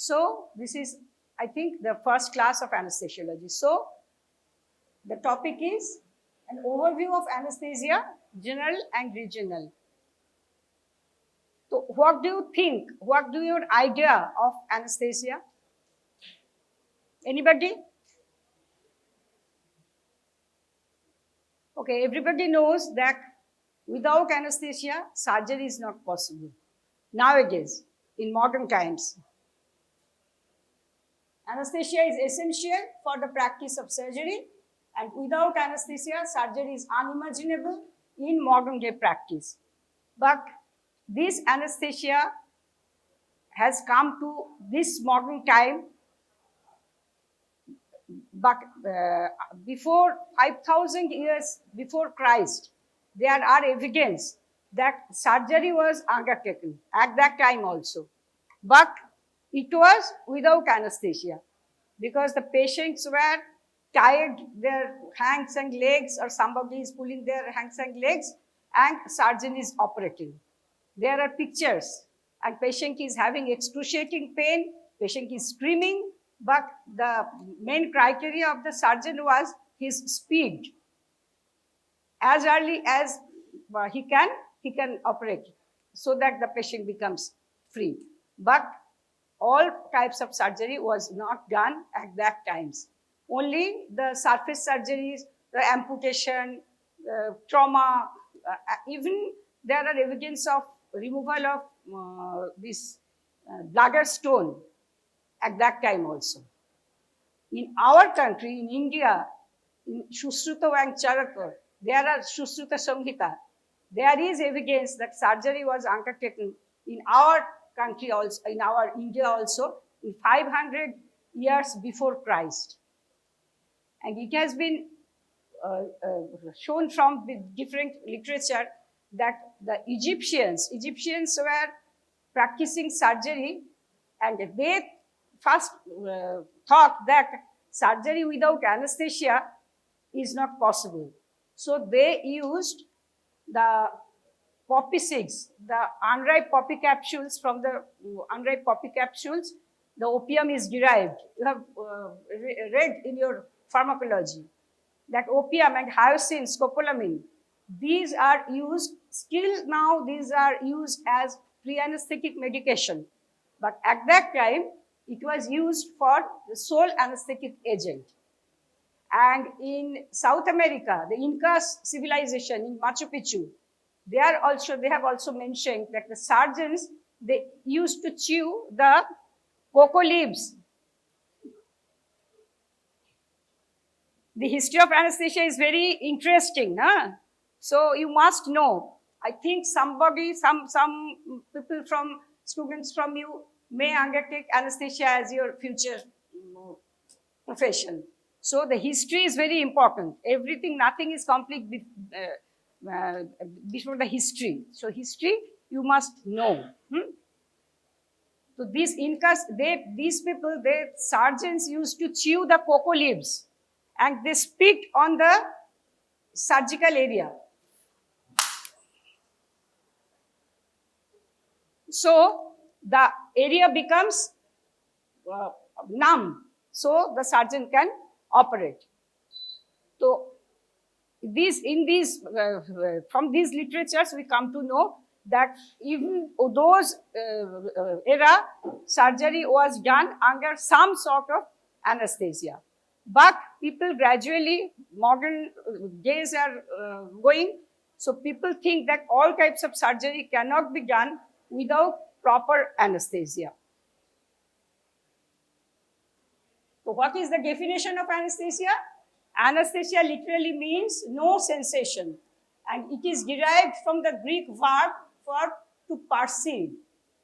So this is, I think, the first class of anesthesiology. So the topic is an overview of anesthesia, general and regional. So what do you think? What do your idea of anesthesia? Anybody? Okay, everybody knows that without anesthesia, surgery is not possible. Nowadays, in modern times, anesthesia is essential for the practice of surgery, and without anesthesia, surgery is unimaginable in modern day practice. But this anesthesia has come to this modern time, but before 5,000 years before Christ, there are evidence that surgery was undertaken at that time also. But it was without anesthesia because the patients were tied their hands and legs, or somebody is pulling their hands and legs, and surgeon is operating. There are pictures, and patient is having excruciating pain, patient is screaming, but the main criteria of the surgeon was his speed. As early as he can operate so that the patient becomes free. But all types of surgery was not done at that times. Only the surface surgeries, the amputation, trauma, even there are evidence of removal of this bladder stone at that time also. In our country, in India, in Sushruta and Charaka, there are Sushruta Samhita. There is evidence that surgery was undertaken in our country also, in our India also, in 500 years before Christ. And it has been shown from the different literature that the Egyptians were practicing surgery, and they first thought that surgery without anesthesia is not possible. So they used the poppy seeds, the unripe poppy capsules. From the unripe poppy capsules, the opium is derived. You have read in your pharmacology that opium and hyoscine, scopolamine, these are used, still now these are used as pre-anesthetic medication. But at that time, it was used for the sole anesthetic agent. And in South America, the Incas civilization in Machu Picchu, they have also mentioned that the surgeons, they used to chew the cocoa leaves. The history of anesthesia is very interesting, huh? So you must know. I think some people from, students from you may undertake anesthesia as your future profession. So the history is very important. Nothing is complete before the history. So history you must know. So these Incas, these surgeons used to chew the cocoa leaves, and they spit on the surgical area. So the area becomes numb, so the surgeon can operate. So from these literatures, we come to know that even those era, surgery was done under some sort of anesthesia. But people gradually, modern days are going, so people think that all types of surgery cannot be done without proper anesthesia. So what is the definition of anesthesia? Anesthesia literally means no sensation, and it is derived from the Greek verb for to perceive.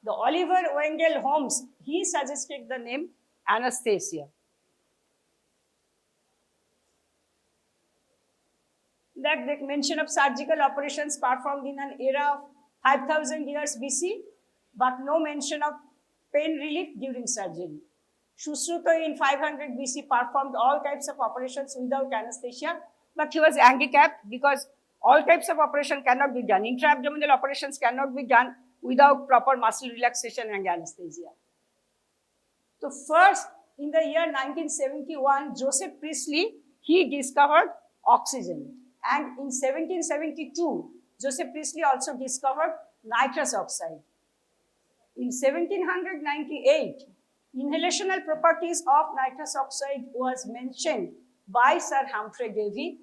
The Oliver Wendell Holmes, he suggested the name anesthesia. That the mention of surgical operations performed in an era of 5,000 years BC, but no mention of pain relief during surgery. Sushruta in 500 BC performed all types of operations without anesthesia, but he was handicapped because all types of operation cannot be done. Intra-abdominal operations cannot be done without proper muscle relaxation and anesthesia. So first, in the year 1971, Joseph Priestley, he discovered oxygen. And in 1772, Joseph Priestley also discovered nitrous oxide. In 1798, inhalational properties of nitrous oxide was mentioned by Sir Humphrey Davy,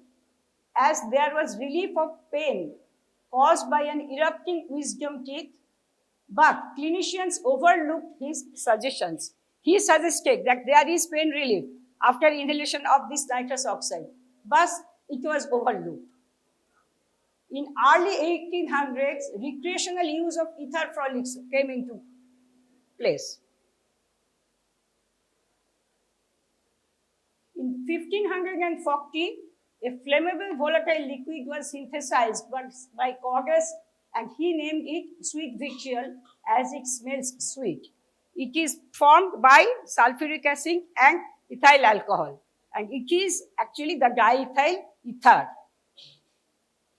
as there was relief of pain caused by an erupting wisdom teeth, but clinicians overlooked his suggestions. He suggested that there is pain relief after inhalation of this nitrous oxide, but it was overlooked. In early 1800s, recreational use of ether frolics came into place. In 1540, a flammable volatile liquid was synthesized by Corgus, and he named it sweet vitriol as it smells sweet. It is formed by sulfuric acid and ethyl alcohol, and it is actually the diethyl ether.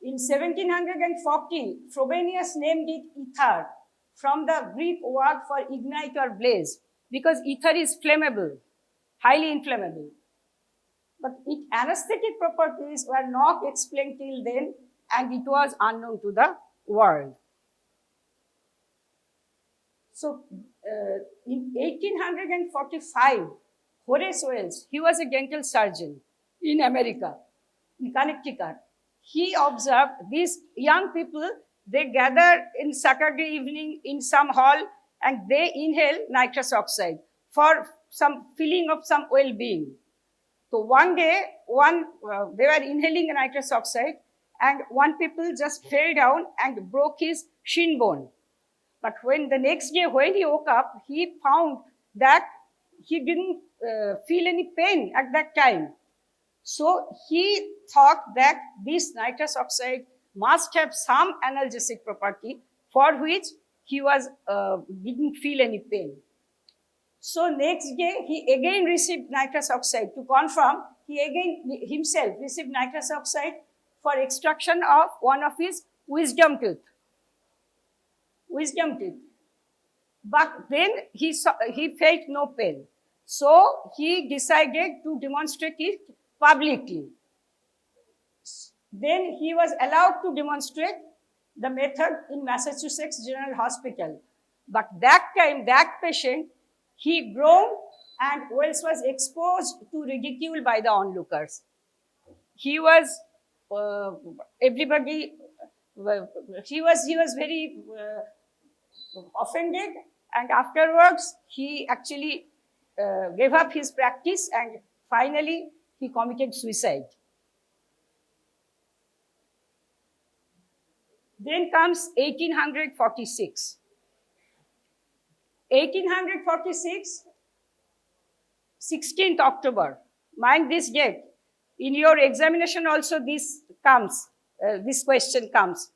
In 1740, Frobenius named it ether from the Greek word for ignite or blaze, because ether is flammable, highly inflammable. But its anesthetic properties were not explained till then, and it was unknown to the world. So, in 1845, Horace Wells, he was a dental surgeon in America, in Connecticut. He observed these young people, they gather in Saturday evening in some hall and they inhale nitrous oxide for some feeling of some well-being. So one day, they were inhaling nitrous oxide, and one people just fell down and broke his shin bone. But when the next day, when he woke up, he found that he didn't feel any pain at that time. So he thought that this nitrous oxide must have some analgesic property for which he was didn't feel any pain. So next day, he again received nitrous oxide to confirm. He again himself received nitrous oxide for extraction of one of his wisdom teeth. But then he felt no pain. So he decided to demonstrate it publicly. Then he was allowed to demonstrate the method in Massachusetts General Hospital. But that time, that patient, he groaned, and Wells was exposed to ridicule by the onlookers. He was, he was very offended, and afterwards he actually gave up his practice, and finally he committed suicide. Then comes 1846. 1846, 16th October. Mind this date. In your examination also this comes, this question comes.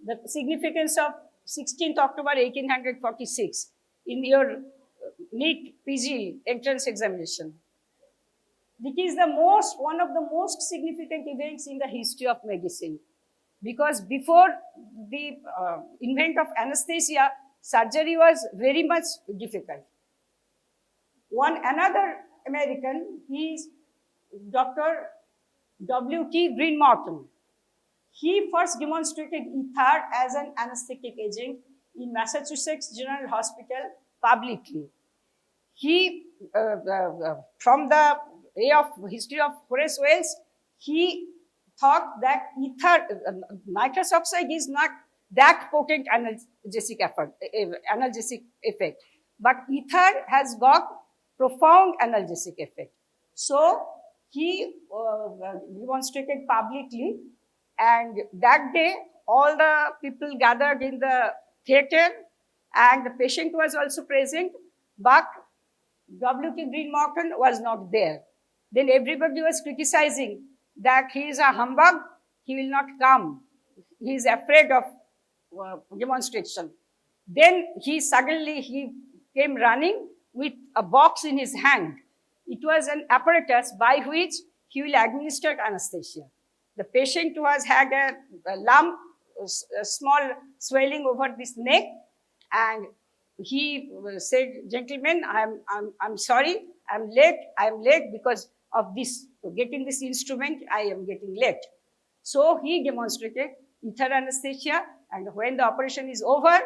The significance of 16th October 1846 in your NEET PG entrance examination. This is one of the most significant events in the history of medicine, because before the invent of anesthesia, surgery was very much difficult. Another American, he is Dr. W.T. Green Morton. He first demonstrated ether as an anesthetic agent in Massachusetts General Hospital publicly. He, from the history of Horace Wells, he thought that nitrous oxide is not that potent analgesic effect, but ether has got profound analgesic effect. So he demonstrated publicly, and that day all the people gathered in the theater, and the patient was also present, but W.T. Green Morton was not there. Then everybody was criticizing that he is a humbug, he will not come, he is afraid of demonstration. Then he came running with a box in his hand. It was an apparatus by which he will administer anesthesia. The patient had a lump, a small swelling over this neck, and he said, "Gentlemen, I'm sorry, I'm late because of this, getting this instrument, I am getting late." So he demonstrated ether anesthesia, and when the operation is over,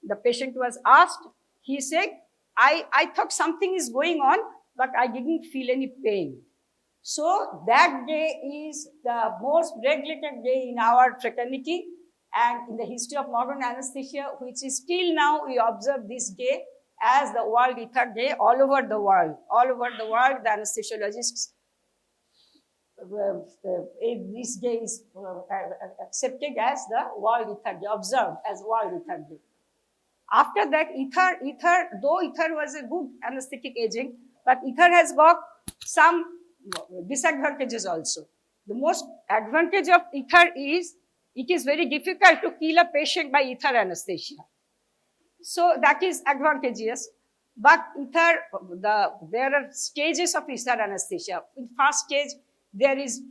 the patient was asked, he said, I thought something is going on, but I didn't feel any pain. So that day is the most regulated day in our fraternity and in the history of modern anesthesia, which is still now we observe this day as the World Ether Day all over the world. All over the world, the anesthesiologists, this day is accepted as the World Ether Day, observed as World Ether Day. After that, though ether was a good anesthetic agent, but ether has got some disadvantages also. The most advantage of ether is it is very difficult to kill a patient by ether anesthesia. So that is advantageous. But there are stages of ether anesthesia. In first stage, there is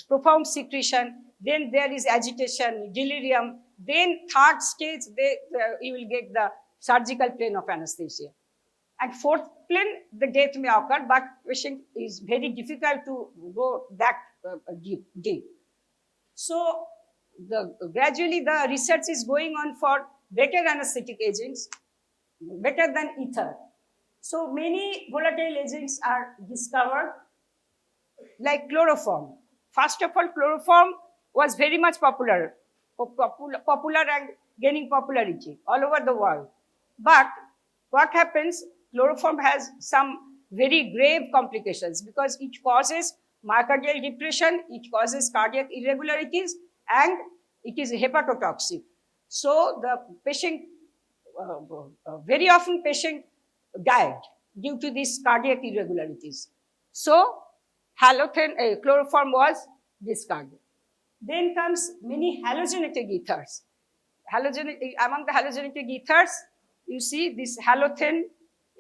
profound secretion, then there is agitation, delirium, then third stage, you will get the surgical plane of anesthesia. And fourth plane, the death may occur, but patient is very difficult to go that deep. So gradually the research is going on for better anesthetic agents, better than ether. So many volatile agents are discovered, like chloroform. First of all, chloroform was very much popular and gaining popularity all over the world. But what happens, chloroform has some very grave complications because it causes myocardial depression, it causes cardiac irregularities, and it is hepatotoxic. So the patient, very often patient died due to these cardiac irregularities. So chloroform was discarded. Then comes many halogenetic ethers. Among the halogenetic ethers, you see this halothane,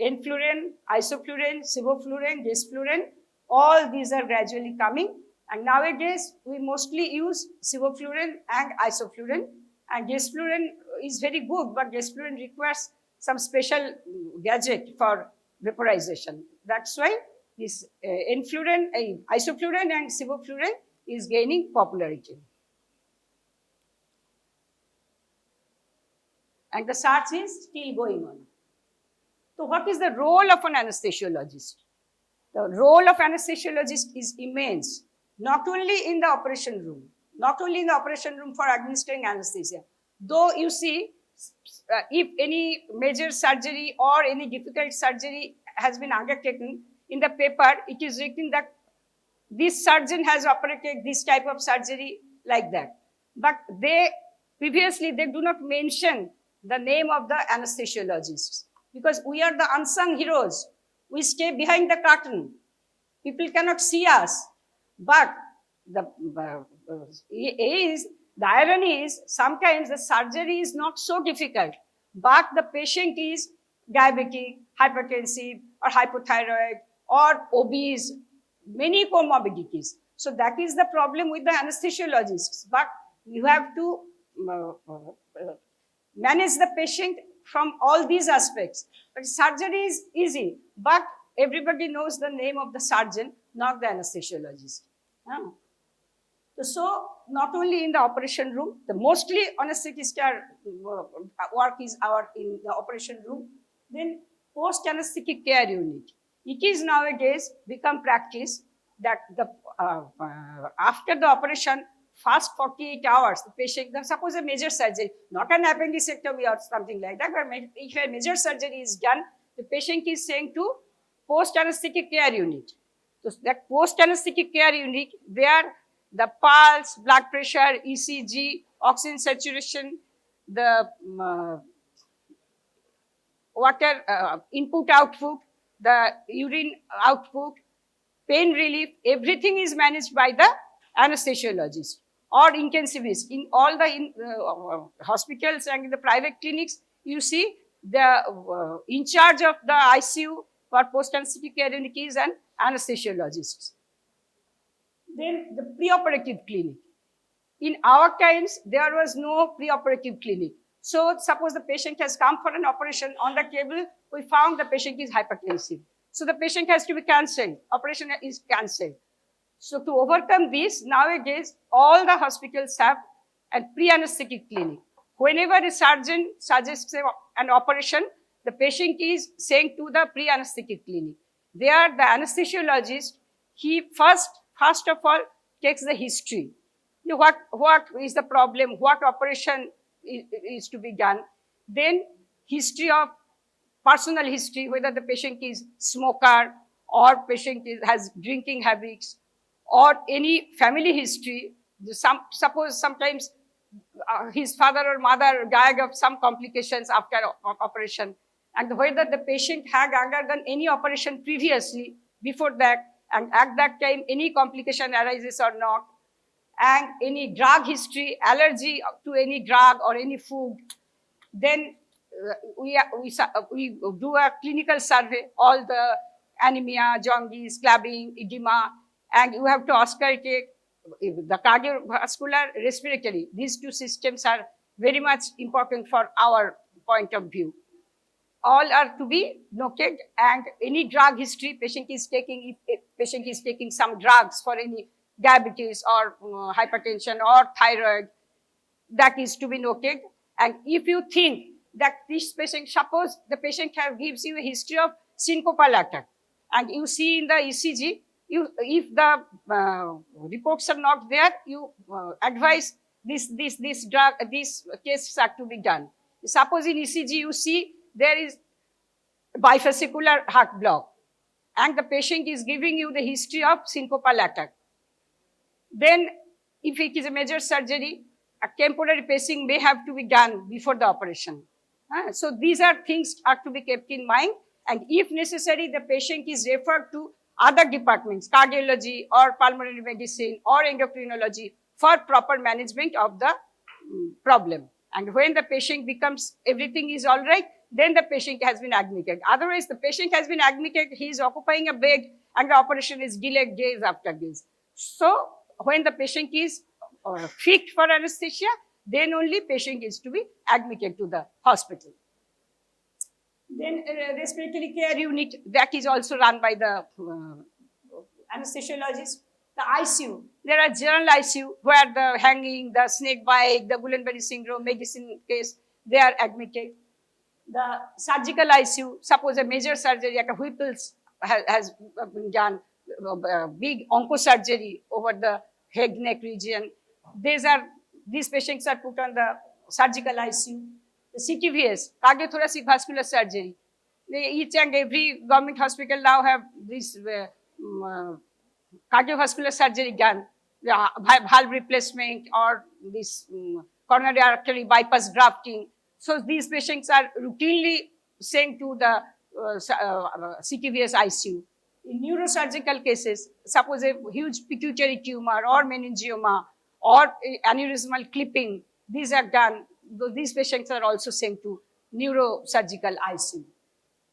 enfluorine, isofluorine, sevofluorine, desfluorine, all these are gradually coming. And nowadays, we mostly use sevofluorine and isofluorine. And desfluorine is very good, but desfluorine requires some special gadget for vaporization. That's why this enfluorine, isofluorine and sevofluorine is gaining popularity. And the search is still going on. So what is the role of an anesthesiologist? The role of anesthesiologist is immense, not only in the operation room, for administering anesthesia. Though you see, if any major surgery or any difficult surgery has been undertaken, in the paper it is written that this surgeon has operated this type of surgery, like that. But previously they do not mention the name of the anesthesiologists, because we are the unsung heroes. We stay behind the curtain. People cannot see us. But the irony is sometimes the surgery is not so difficult, but the patient is diabetic, hypertensive, or hypothyroid, or obese, many comorbidities. So that is the problem with the anesthesiologists. But you have to manage the patient from all these aspects. But surgery is easy, but everybody knows the name of the surgeon, not the anesthesiologist. So not only in the operation room, the mostly anesthetist work is in the operation room. Then post-anesthetic care unit. It is nowadays become practice that after the operation, first 48 hours, the patient, suppose a major surgery, not an appendectomy or something like that, but if a major surgery is done, the patient is sent to post-anesthetic care unit. So that post-anesthetic care unit, there the pulse, blood pressure, ECG, oxygen saturation, the water input-output, the urine output, pain relief, everything is managed by the anesthesiologist or intensivist. In all the hospitals and in the private clinics, you see the in charge of the ICU for post-anesthetic care unit is an anesthesiologist. Then the preoperative clinic. In our times, there was no preoperative clinic. So suppose the patient has come for an operation on the table, we found the patient is hypertensive. So the patient has to be cancelled. Operation is cancelled. So to overcome this, nowadays, all the hospitals have a pre-anesthetic clinic. Whenever a surgeon suggests an operation, the patient is sent to the pre-anesthetic clinic. There, the anesthesiologist, he first of all, takes the history. You know, what is the problem? What operation is to be done? Then history of personal history, whether the patient is smoker or patient has drinking habits or any family history. Suppose sometimes his father or mother died of some complications after operation, and whether the patient had undergone any operation previously before that, and at that time any complication arises or not, and any drug history, allergy to any drug or any food. Then we do a clinical survey, all the anemia, jaundice, clubbing, edema, and you have to auscultate the cardiovascular, respiratory. These two systems are very much important for our point of view. All are to be noted, and any drug history patient is taking, if patient is taking some drugs for any diabetes or hypertension or thyroid, that is to be noted. And if you think that this patient, suppose the patient gives you a history of syncopal attack, and you see in the ECG, if the reports are not there, you advise this drug, these tests are to be done. Suppose in ECG you see there is bifascicular heart block, and the patient is giving you the history of syncopal attack. Then, if it is a major surgery, a temporary pacing may have to be done before the operation. So these are things are to be kept in mind, and if necessary, the patient is referred to other departments, cardiology or pulmonary medicine or endocrinology, for proper management of the problem. And when the patient becomes, everything is all right, then the patient has been admitted. Otherwise, the patient has been admitted, he is occupying a bed, and the operation is delayed days after days. So when the patient is fit for anesthesia, then only patient is to be admitted to the hospital. Then respiratory care unit, that is also run by the anesthesiologist. The ICU, there are general ICU where the hanging, the snake bite, the Guillain-Barré syndrome, medicine case, they are admitted. The surgical ICU, suppose a major surgery like a Whipple's has been done, big oncosurgery over the head neck region. These patients are put on the surgical ICU. The CTVS, cardiothoracic vascular surgery. Each and every government hospital now have this cardiovascular surgery done, valve replacement or this coronary artery bypass grafting. So these patients are routinely sent to the CTVS ICU. In neurosurgical cases, suppose a huge pituitary tumor or meningioma or aneurysmal clipping, these are done. These patients are also sent to neurosurgical ICU.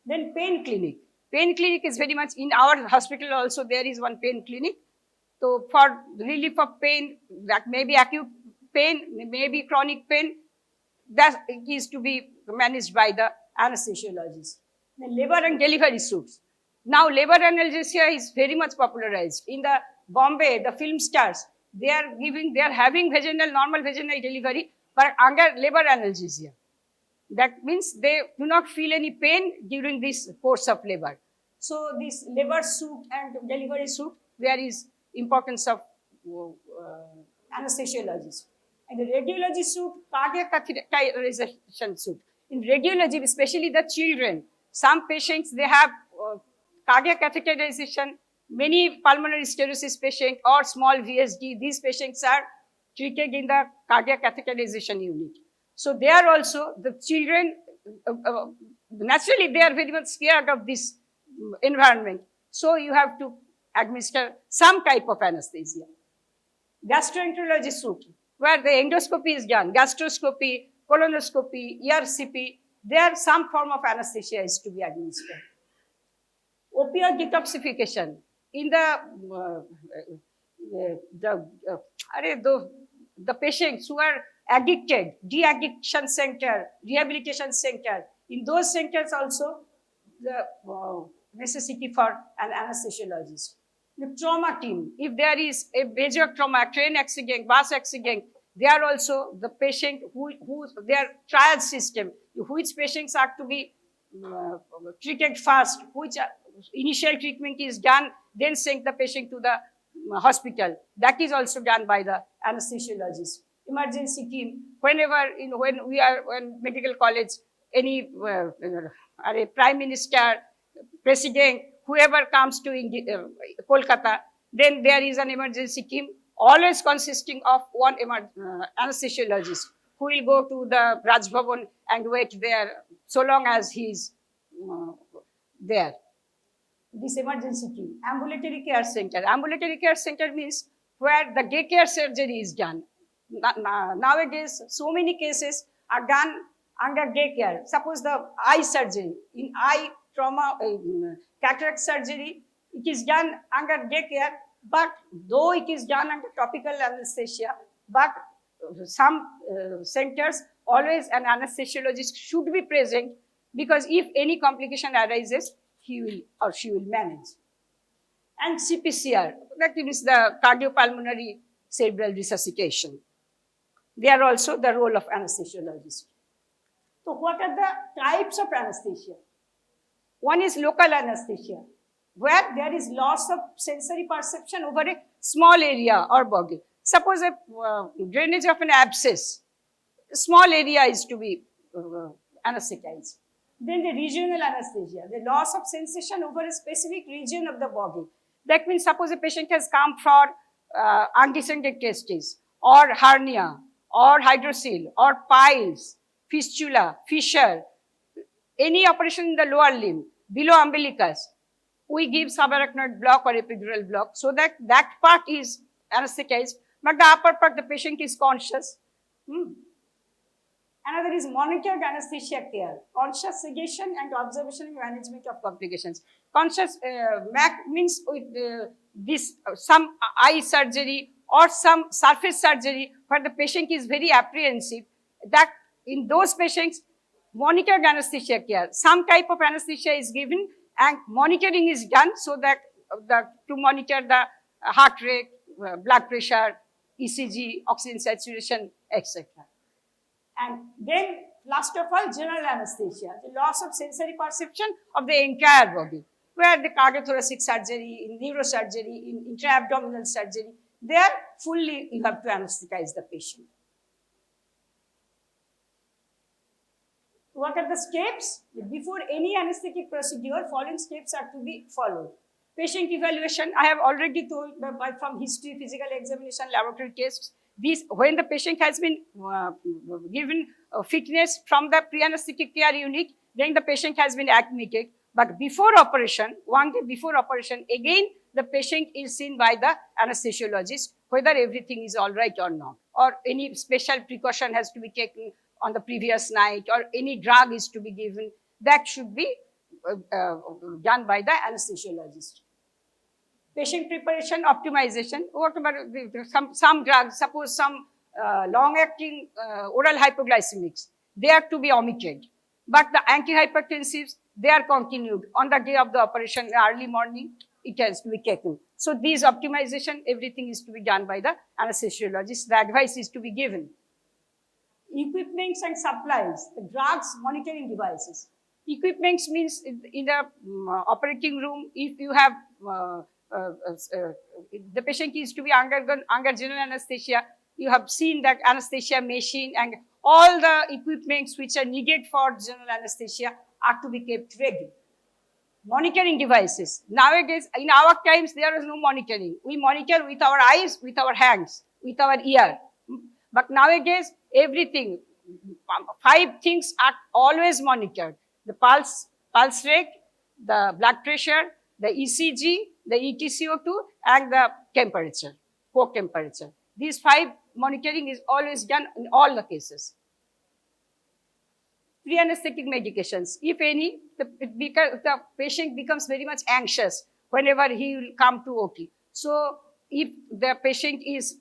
Then pain clinic. Pain clinic is very much in our hospital also. There is one pain clinic. So for relief of pain, that may be acute pain, may be chronic pain, that is to be managed by the anesthesiologist. Then labor and delivery suits. Now labor analgesia is very much popularized. In the Bombay, the film stars, they are having normal vaginal delivery, but under labor analgesia. That means they do not feel any pain during this course of labor. So this labor suit and delivery suit, there is importance of anesthesiologist. And the radiology suit, cardiac catheterization suit. In radiology, especially the children, some patients, they have cardiac catheterization, many pulmonary stenosis patients or small VSD, these patients are treated in the cardiac catheterization unit. So there also, the children, naturally they are very much scared of this environment. So you have to administer some type of anesthesia. Gastroenterology suit, where the endoscopy is done, gastroscopy, colonoscopy, ERCP, there some form of anesthesia is to be administered. Opioid detoxification. In the patients who are addicted, de-addiction center, rehabilitation center. In those centers also, the necessity for an anesthesiologist. The trauma team, if there is a major trauma, train accident, bus accident, they are also the patient who their trial system, which patients are to be treated first, which initial treatment is done, then send the patient to the hospital. That is also done by the anesthesiologist. Emergency team, whenever when we are in medical college, any a prime minister, president, whoever comes to Kolkata, then there is an emergency team, always consisting of one anesthesiologist who will go to the Raj Bhavan and wait there so long as he is there. This emergency team, ambulatory care center. Ambulatory care center means where the daycare surgery is done. Nowadays, so many cases are done under daycare. Suppose the eye surgery, in eye trauma, cataract surgery, it is done under daycare, but though it is done under topical anesthesia, but some centers, always an anesthesiologist should be present, because if any complication arises, he will or she will manage. And CPCR, that means the cardiopulmonary cerebral resuscitation. They are also the role of anesthesiologist. So what are the types of anesthesia? One is local anesthesia, where there is loss of sensory perception over a small area or body. Suppose a drainage of an abscess, a small area is to be anesthetized. Then the regional anesthesia, the loss of sensation over a specific region of the body. That means suppose a patient has come for undescended testes, or hernia, or hydrocele, or piles, fistula, fissure, any operation in the lower limb, below umbilicus, we give subarachnoid block or epidural block, so that that part is anesthetized, but the upper part, the patient is conscious. Another is monitored anesthesia care, conscious sedation and observation and management of complications. Conscious means with this some eye surgery or some surface surgery where the patient is very apprehensive, that in those patients, monitored anesthesia care, some type of anesthesia is given and monitoring is done, so that to monitor the heart rate, blood pressure, ECG, oxygen saturation, etc. And then last of all, general anesthesia, the loss of sensory perception of the entire body, where the cardiothoracic surgery, in neurosurgery, in intra-abdominal surgery, there fully you have to anesthetize the patient. What are the steps? Before any anesthetic procedure, following steps are to be followed. Patient evaluation, I have already told from history, physical examination, laboratory tests. These, when the patient has been given fitness from the pre-anesthetic care unit, then the patient has been admitted. But before operation, 1 day before operation, again the patient is seen by the anesthesiologist whether everything is all right or not, or any special precaution has to be taken on the previous night, or any drug is to be given. That should be done by the anesthesiologist. Patient preparation, optimization. What about some drugs? Suppose some long-acting oral hypoglycemics, they are to be omitted. But the antihypertensives, they are continued. On the day of the operation, early morning, it has to be taken. So these optimization, everything is to be done by the anesthesiologist. The advice is to be given. Equipments and supplies, the drugs, monitoring devices. Equipments means in the operating room, if you have the patient is to be under general anesthesia, you have seen that anesthesia machine and all the equipments which are needed for general anesthesia are to be kept ready. Monitoring devices. Nowadays, in our times, there is no monitoring. We monitor with our eyes, with our hands, with our ear. But nowadays, everything, 5 things are always monitored. The pulse rate, the blood pressure, the ECG, the EtCO2, and the temperature, core temperature. These 5 monitoring is always done in all the cases. Pre-anesthetic medications, if any, the patient becomes very much anxious whenever he will come to OT. So if the patient is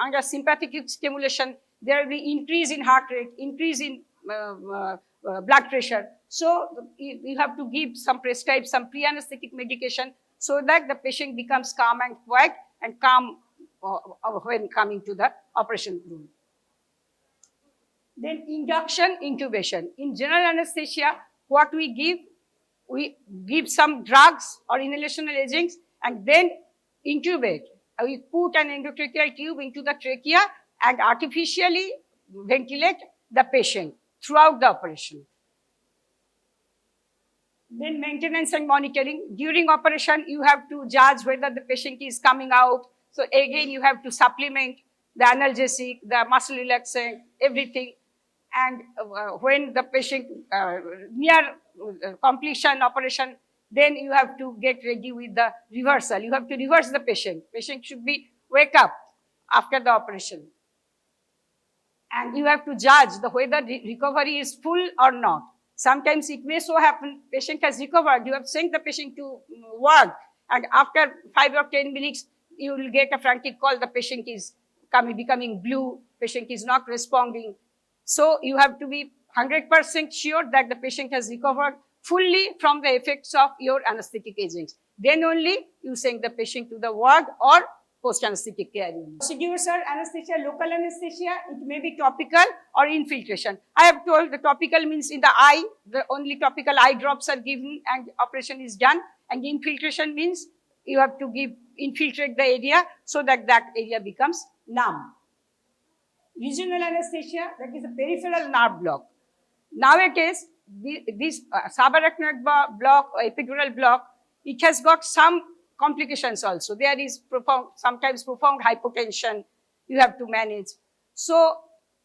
under sympathetic stimulation, there will be increase in heart rate, increase in blood pressure. So you have to give prescribe some pre-anesthetic medication so that the patient becomes calm and quiet and calm when coming to the operation room. Then induction intubation. In general anesthesia, what we give some drugs or inhalational agents and then intubate. We put an endotracheal tube into the trachea and artificially ventilate the patient throughout the operation. Then maintenance and monitoring. During operation, you have to judge whether the patient is coming out. So again, you have to supplement the analgesic, the muscle relaxant, everything. And when the patient near completion operation, then you have to get ready with the reversal. You have to reverse the patient. Patient should be wake up after the operation. And you have to judge whether the recovery is full or not. Sometimes it may so happen, patient has recovered, you have sent the patient to ward, and after 5 or 10 minutes, you will get a frantic call, the patient is becoming blue, patient is not responding. So you have to be 100% sure that the patient has recovered fully from the effects of your anesthetic agents. Then only you send the patient to the ward or post-anesthetic care unit. Procedures are anesthesia, local anesthesia, it may be topical or infiltration. I have told the topical means in the eye, the only topical eye drops are given and operation is done. And infiltration means you have to infiltrate the area so that that area becomes numb. Regional anesthesia, that is a peripheral nerve block. Nowadays, this subarachnoid block or epidural block, it has got some complications also. There is sometimes profound hypotension you have to manage. So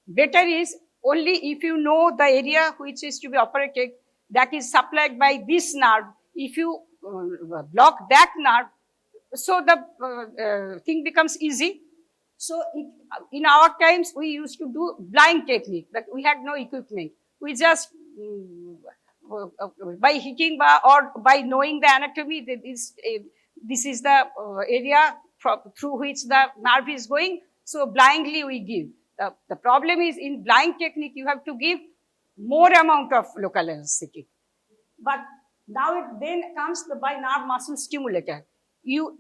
better is only if you know the area which is to be operated that is supplied by this nerve. If you block that nerve, so the thing becomes easy. So in our times, we used to do blind technique, but we had no equipment. We just by hitting or by knowing the anatomy, this is the area through which the nerve is going. So blindly we give. The problem is in blind technique, you have to give more amount of local anesthetic. But now it then comes the by nerve muscle stimulator. You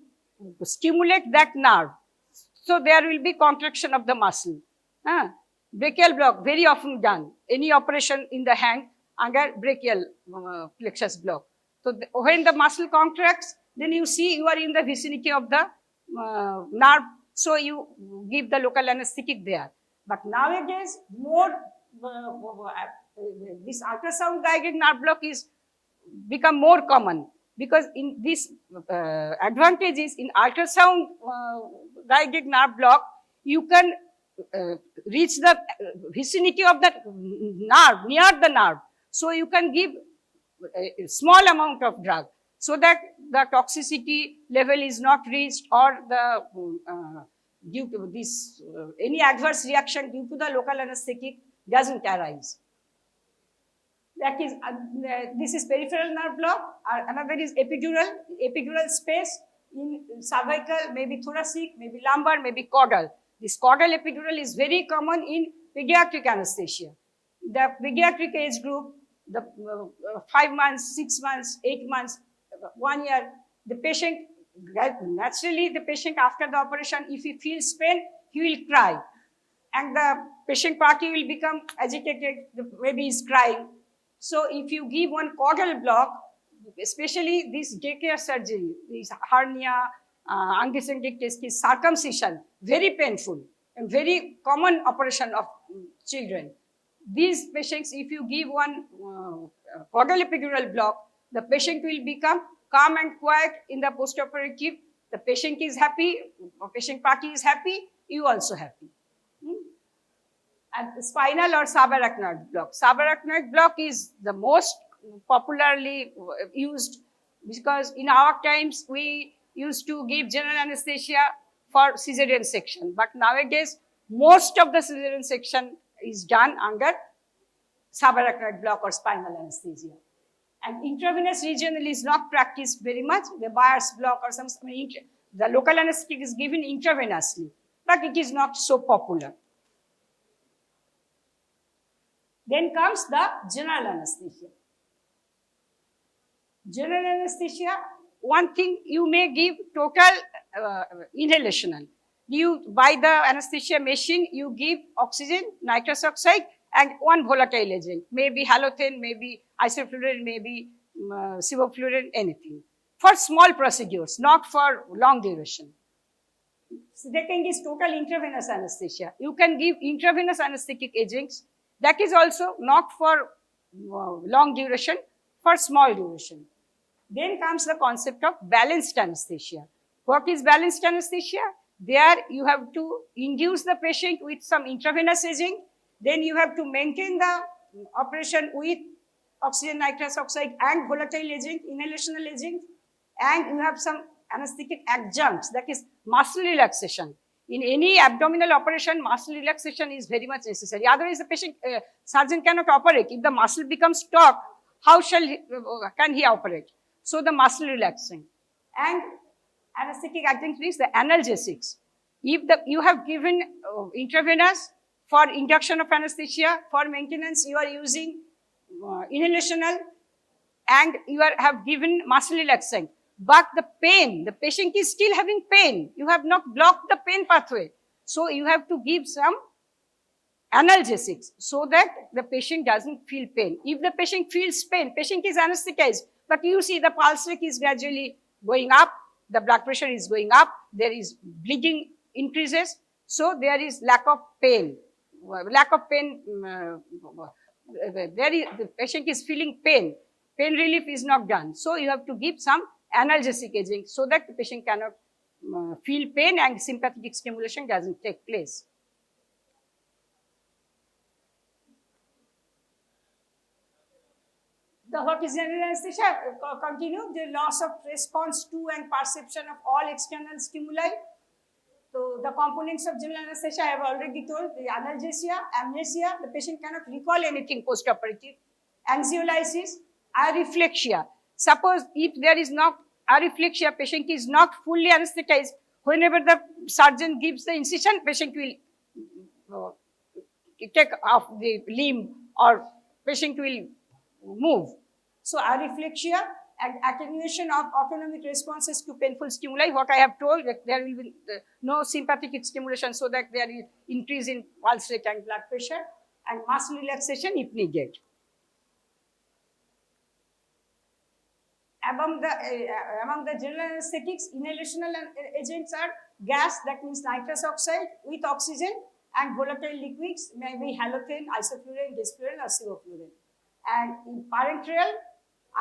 stimulate that nerve. So there will be contraction of the muscle. Brachial block, very often done. Any operation in the hand under brachial plexus block. So when the muscle contracts, then you see you are in the vicinity of the nerve, so you give the local anesthetic there. But nowadays, this ultrasound guided nerve block is become more common because in this advantages in ultrasound guided nerve block, you can reach the vicinity of the nerve, near the nerve. So you can give a small amount of drug, so that the toxicity level is not reached or the due to this any adverse reaction due to the local anesthetic doesn't arise. That is this is peripheral nerve block. Another is epidural space in cervical, maybe thoracic, maybe lumbar, maybe caudal. This caudal epidural is very common in pediatric anesthesia. The pediatric age group, the 5 months, 6 months, 8 months, 1 year, the patient, naturally the patient after the operation, if he feels pain, he will cry. And the patient party will become agitated, the baby is crying. So if you give one caudal block, especially this daycare surgery, this hernia, undescended testis, circumcision, very painful and very common operation of children. These patients, if you give one caudal epidural block, the patient will become calm and quiet in the postoperative. The patient is happy, patient party is happy, you also happy. And spinal or subarachnoid block. Subarachnoid block is the most popularly used because in our times we used to give general anesthesia for cesarean section. But nowadays, most of the cesarean section is done under subarachnoid block or spinal anesthesia. And intravenous regional is not practiced very much. The Byers block or the local anesthetic is given intravenously, but it is not so popular. Then comes the general anesthesia. General anesthesia, one thing you may give total inhalational. By the anesthesia machine, you give oxygen, nitrous oxide, and one volatile agent, maybe halothane, maybe isoflurane, maybe sevoflurane, anything. For small procedures, not for long duration. Second is total intravenous anesthesia. You can give intravenous anesthetic agents. That is also not for long duration, for small duration. Then comes the concept of balanced anesthesia. What is balanced anesthesia? There you have to induce the patient with some intravenous agent. Then you have to maintain the operation with oxygen, nitrous oxide, and volatile agent, inhalational agent. And you have some anesthetic adjuncts, that is muscle relaxation. In any abdominal operation, muscle relaxation is very much necessary. Otherwise, the patient, surgeon cannot operate. If the muscle becomes taut, how can he operate? So the muscle relaxing. And anesthetic adjunct is the analgesics. If you have given intravenous for induction of anesthesia, for maintenance you are using inhalational, and you have given muscle relaxant. But the pain, the patient is still having pain. You have not blocked the pain pathway. So you have to give some analgesics so that the patient doesn't feel pain. If the patient feels pain, patient is anesthetized, but you see the pulse rate is gradually going up, the blood pressure is going up, there is bleeding increases, so there is lack of pain. The patient is feeling pain. Pain relief is not done. So you have to give some analgesic agent so that the patient cannot feel pain and sympathetic stimulation doesn't take place. What is general anesthesia? Continue. The loss of response to and perception of all external stimuli. So the components of general anesthesia I have already told. The analgesia, amnesia, the patient cannot recall anything post-operative. Anxiolysis, areflexia. Suppose if there is not areflexia, patient is not fully anesthetized. Whenever the surgeon gives the incision, patient will take off the limb or patient will move. So areflexia and attenuation of autonomic responses to painful stimuli. What I have told, that there will be no sympathetic stimulation, so that there is increase in pulse rate and blood pressure, and muscle relaxation if needed. Among the general anesthetics, inhalational agents are gas, that means nitrous oxide with oxygen, and volatile liquids, maybe halothane, isoflurane, desflurane, or sevoflurane. And in parenteral,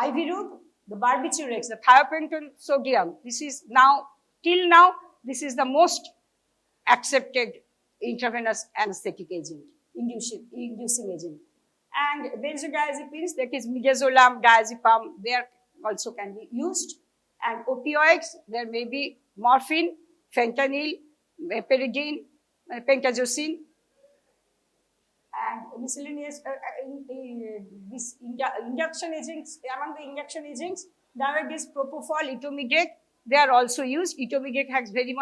IV route, the barbiturates, the thiopental sodium. This is now, till now, this is the most accepted intravenous anesthetic agent, inducing agent. And benzodiazepines, that is midazolam, diazepam, they also can be used. And opioids, there may be morphine, fentanyl, peridine, pentazocine, and miscellaneous this induction agents. Among the induction agents, nowadays propofol, etomidate, they are also used. Etomidate has very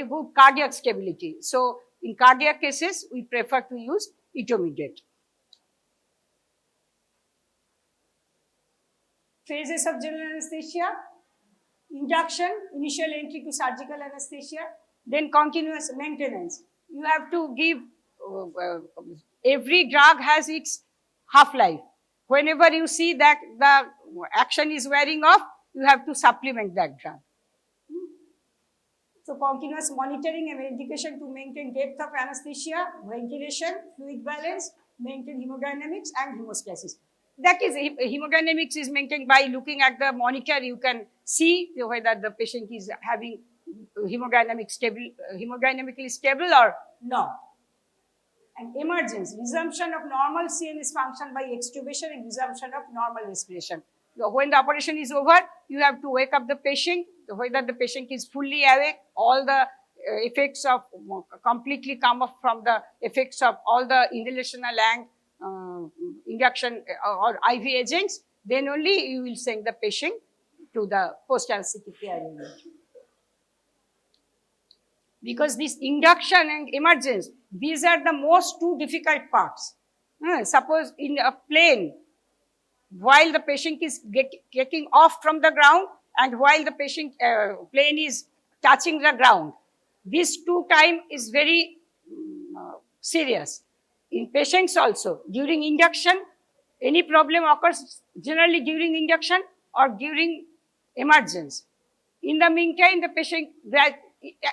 good cardiac stability. So in cardiac cases, we prefer to use etomidate. Phases of general anesthesia: induction, initial entry to surgical anesthesia, then continuous maintenance. You have to give, every drug has its half-life. Whenever you see that the action is wearing off, you have to supplement that drug. So continuous monitoring and medication to maintain depth of anesthesia, ventilation, fluid balance, maintain hemodynamics and hemostasis. That is, hemodynamics is maintained by looking at the monitor. You can see whether the patient is having hemodynamically stable or not. And emergence, resumption of normal CNS function by extubation and resumption of normal respiration. When the operation is over, you have to wake up the patient, whether the patient is fully awake, all the effects of completely come off from the effects of all the inhalational and induction or IV agents, then only you will send the patient to the post-anesthetic care unit. Because this induction and emergence, these are the most two difficult parts. Suppose in a plane, while the patient is getting off from the ground and while the patient plane is touching the ground, this two time is very serious. In patients also, during induction, any problem occurs generally during induction or during emergence. In the meantime, the patient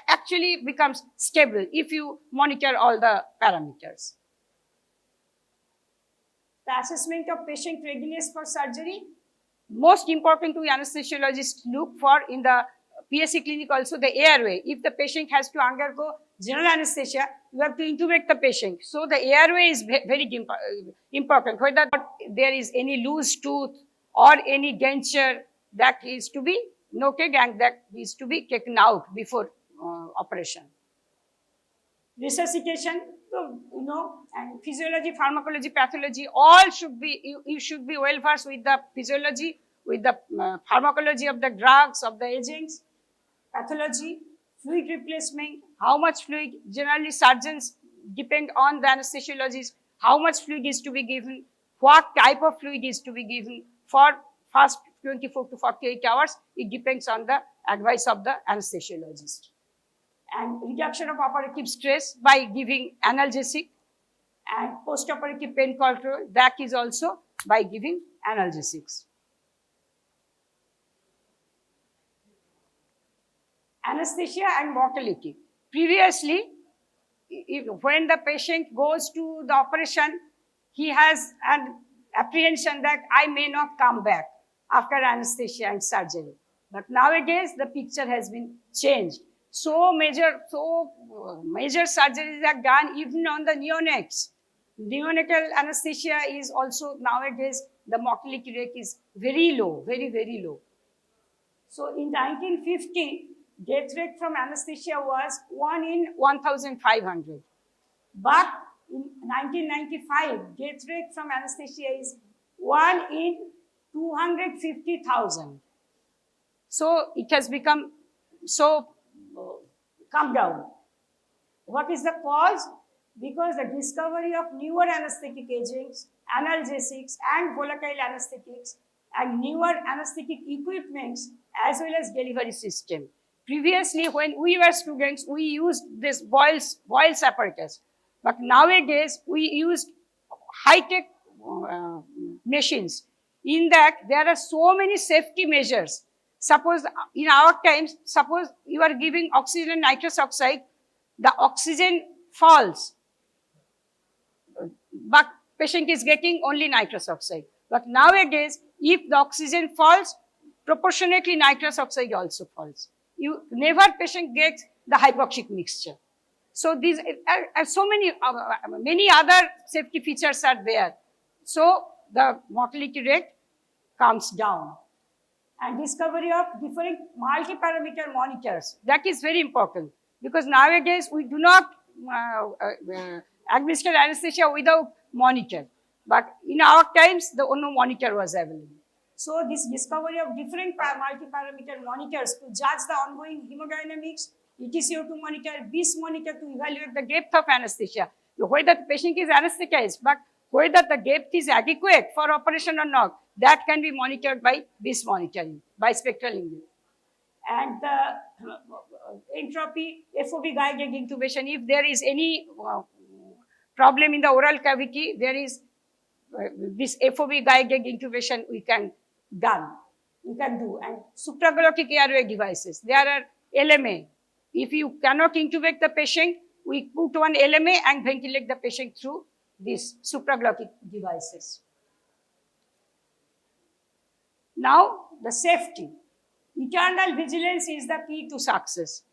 actually becomes stable if you monitor all the parameters. The assessment of patient readiness for surgery, most important to anesthesiologists look for in the PSC clinic also the airway. If the patient has to undergo general anesthesia, you have to intubate the patient. So the airway is very important. Whether there is any loose tooth or any denture, that is to be noted and that is to be taken out before operation. Resuscitation, so, and physiology, pharmacology, pathology, all should be, you should be well versed with the physiology, with the pharmacology of the drugs, of the agents, pathology, fluid replacement, how much fluid, generally surgeons depend on the anesthesiologist, how much fluid is to be given, what type of fluid is to be given for first 24 to 48 hours, it depends on the advice of the anesthesiologist. And reduction of operative stress by giving analgesic, and post-operative pain control, that is also by giving analgesics. Anesthesia and mortality. Previously, when the patient goes to the operation, he has an apprehension that I may not come back after anesthesia and surgery. But nowadays, the picture has been changed. So major surgeries are done even on the neonates. Neonatal anesthesia is also nowadays, the mortality rate is very low, very, very low. So in 1950, death rate from anesthesia was 1 in 1,500. But in 1995, death rate from anesthesia is 1 in 250,000. So it has become so come down. What is the cause? Because the discovery of newer anesthetic agents, analgesics and volatile anesthetics and newer anesthetic equipments as well as delivery system. Previously, when we were students, we used this Boyle's apparatus. But nowadays, we use high-tech machines. In that, there are so many safety measures. Suppose in our times, suppose you are giving oxygen and nitrous oxide, the oxygen falls, but patient is getting only nitrous oxide. But nowadays, if the oxygen falls, proportionately nitrous oxide also falls. You never patient gets the hypoxic mixture. So these are so many other safety features are there. So the mortality rate comes down. And discovery of different multi-parameter monitors. That is very important because nowadays we do not administer anesthesia without monitor. But in our times, no monitor was available. So this discovery of different multi-parameter monitors to judge the ongoing hemodynamics, ETCO2 monitor, BIS monitor to evaluate the depth of anesthesia, whether the patient is anesthetized, but whether the depth is adequate for operation or not, that can be monitored by BIS monitoring, by spectral imaging. And the entropy, FOB guided intubation, if there is any problem in the oral cavity, there is this FOB guided intubation we can do. And supraglottic airway devices, there are LMA. If you cannot intubate the patient, we put one LMA and ventilate the patient through these supraglottic devices. Now, the safety. Eternal vigilance is the key to success.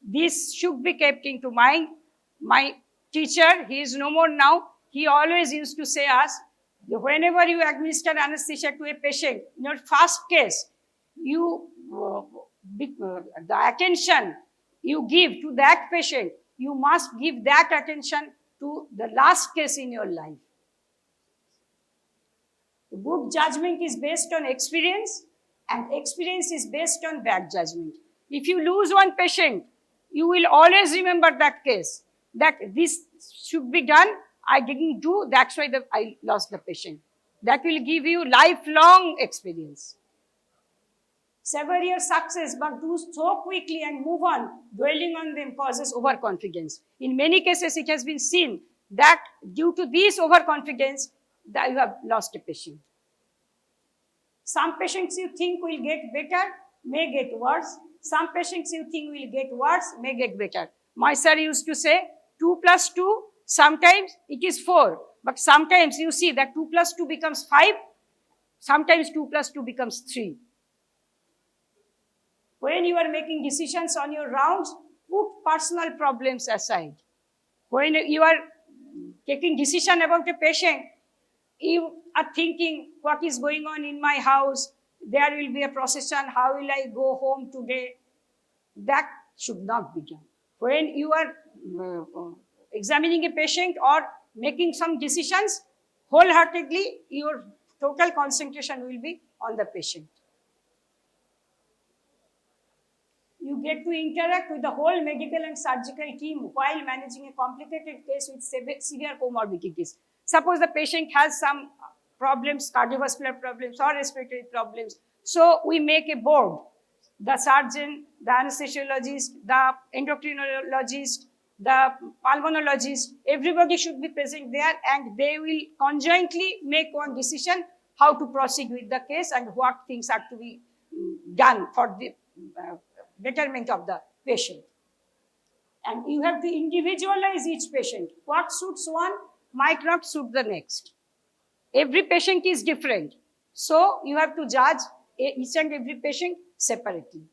This should be kept into mind. My teacher, he is no more now, he always used to say us, whenever you administer anesthesia to a patient, in your first case, the attention you give to that patient, you must give that attention to the last case in your life. Good judgment is based on experience, and experience is based on bad judgment. If you lose one patient, you will always remember that case, that this should be done I didn't do, that's why I lost the patient. That will give you lifelong experience. Several years success, but do so quickly and move on, dwelling on them causes overconfidence. In many cases, it has been seen that due to this overconfidence, that you have lost a patient. Some patients you think will get better, may get worse. Some patients you think will get worse, may get better. My sir used to say, 2 plus 2, sometimes it is 4. But sometimes you see that 2 plus 2 becomes 5. Sometimes 2 plus 2 becomes 3. When you are making decisions on your rounds, put personal problems aside. When you are taking decision about a patient, you are thinking, what is going on in my house? There will be a procession. How will I go home today? That should not be done. When you are examining a patient or making some decisions, wholeheartedly, your total concentration will be on the patient. You get to interact with the whole medical and surgical team while managing a complicated case with severe comorbidities. Suppose the patient has some problems, cardiovascular problems or respiratory problems. So we make a board. The surgeon, the anesthesiologist, the endocrinologist, the pulmonologist, everybody should be present there, and they will conjointly make one decision how to proceed with the case and what things are to be done for the betterment of the patient. And you have to individualize each patient. What suits one might not suit the next. Every patient is different. So you have to judge each and every patient separately.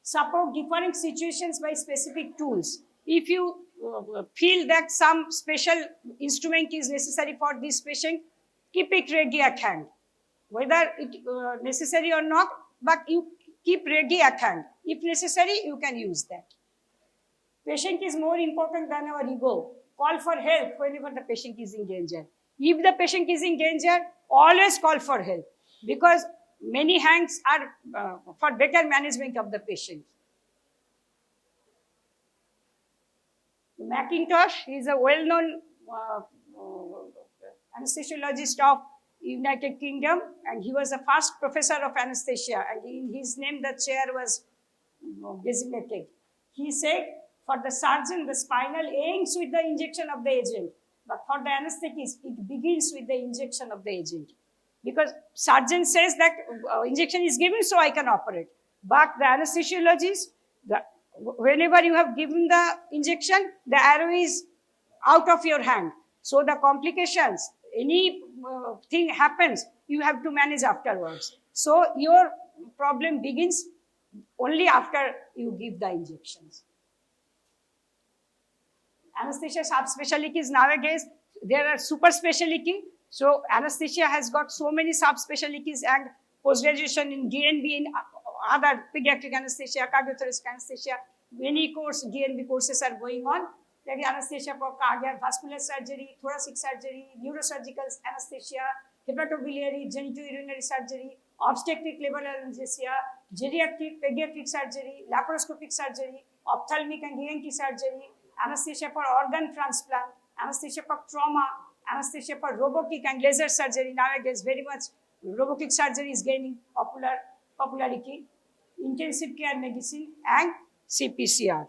Support different situations by specific tools. If you feel that some special instrument is necessary for this patient, keep it ready at hand. Whether it necessary or not, but you keep ready at hand. If necessary, you can use that. Patient is more important than our ego. Call for help whenever the patient is in danger. If the patient is in danger, always call for help, because many hands are for better management of the patient. McIntosh is a well-known anesthesiologist of United Kingdom, and he was the first professor of anesthesia, and in his name the chair was designated. He said, for the surgeon, the spinal ends with the injection of the agent, but for the anesthetist, it begins with the injection of the agent. Because surgeon says that injection is given, so I can operate. But the anesthesiologist, whenever you have given the injection, the arrow is out of your hand. So the complications, any thing happens, you have to manage afterwards. So your problem begins only after you give the injections. Anesthesia subspecialties nowadays, there are super specialty. So anesthesia has got so many subspecialties, and post-graduation in DNB, in other pediatric anesthesia, cardiothoracic anesthesia, many DNB courses are going on. There is anesthesia for cardiovascular surgery, thoracic surgery, neurosurgical anesthesia, hepatobiliary, genitourinary surgery, obstetric labor anesthesia, geriatric, pediatric surgery, laparoscopic surgery, ophthalmic and ENT surgery, anesthesia for organ transplant, anesthesia for trauma, anesthesia for robotic and laser surgery. Nowadays, very much robotic surgery is gaining popularity, intensive care medicine, and CPCR.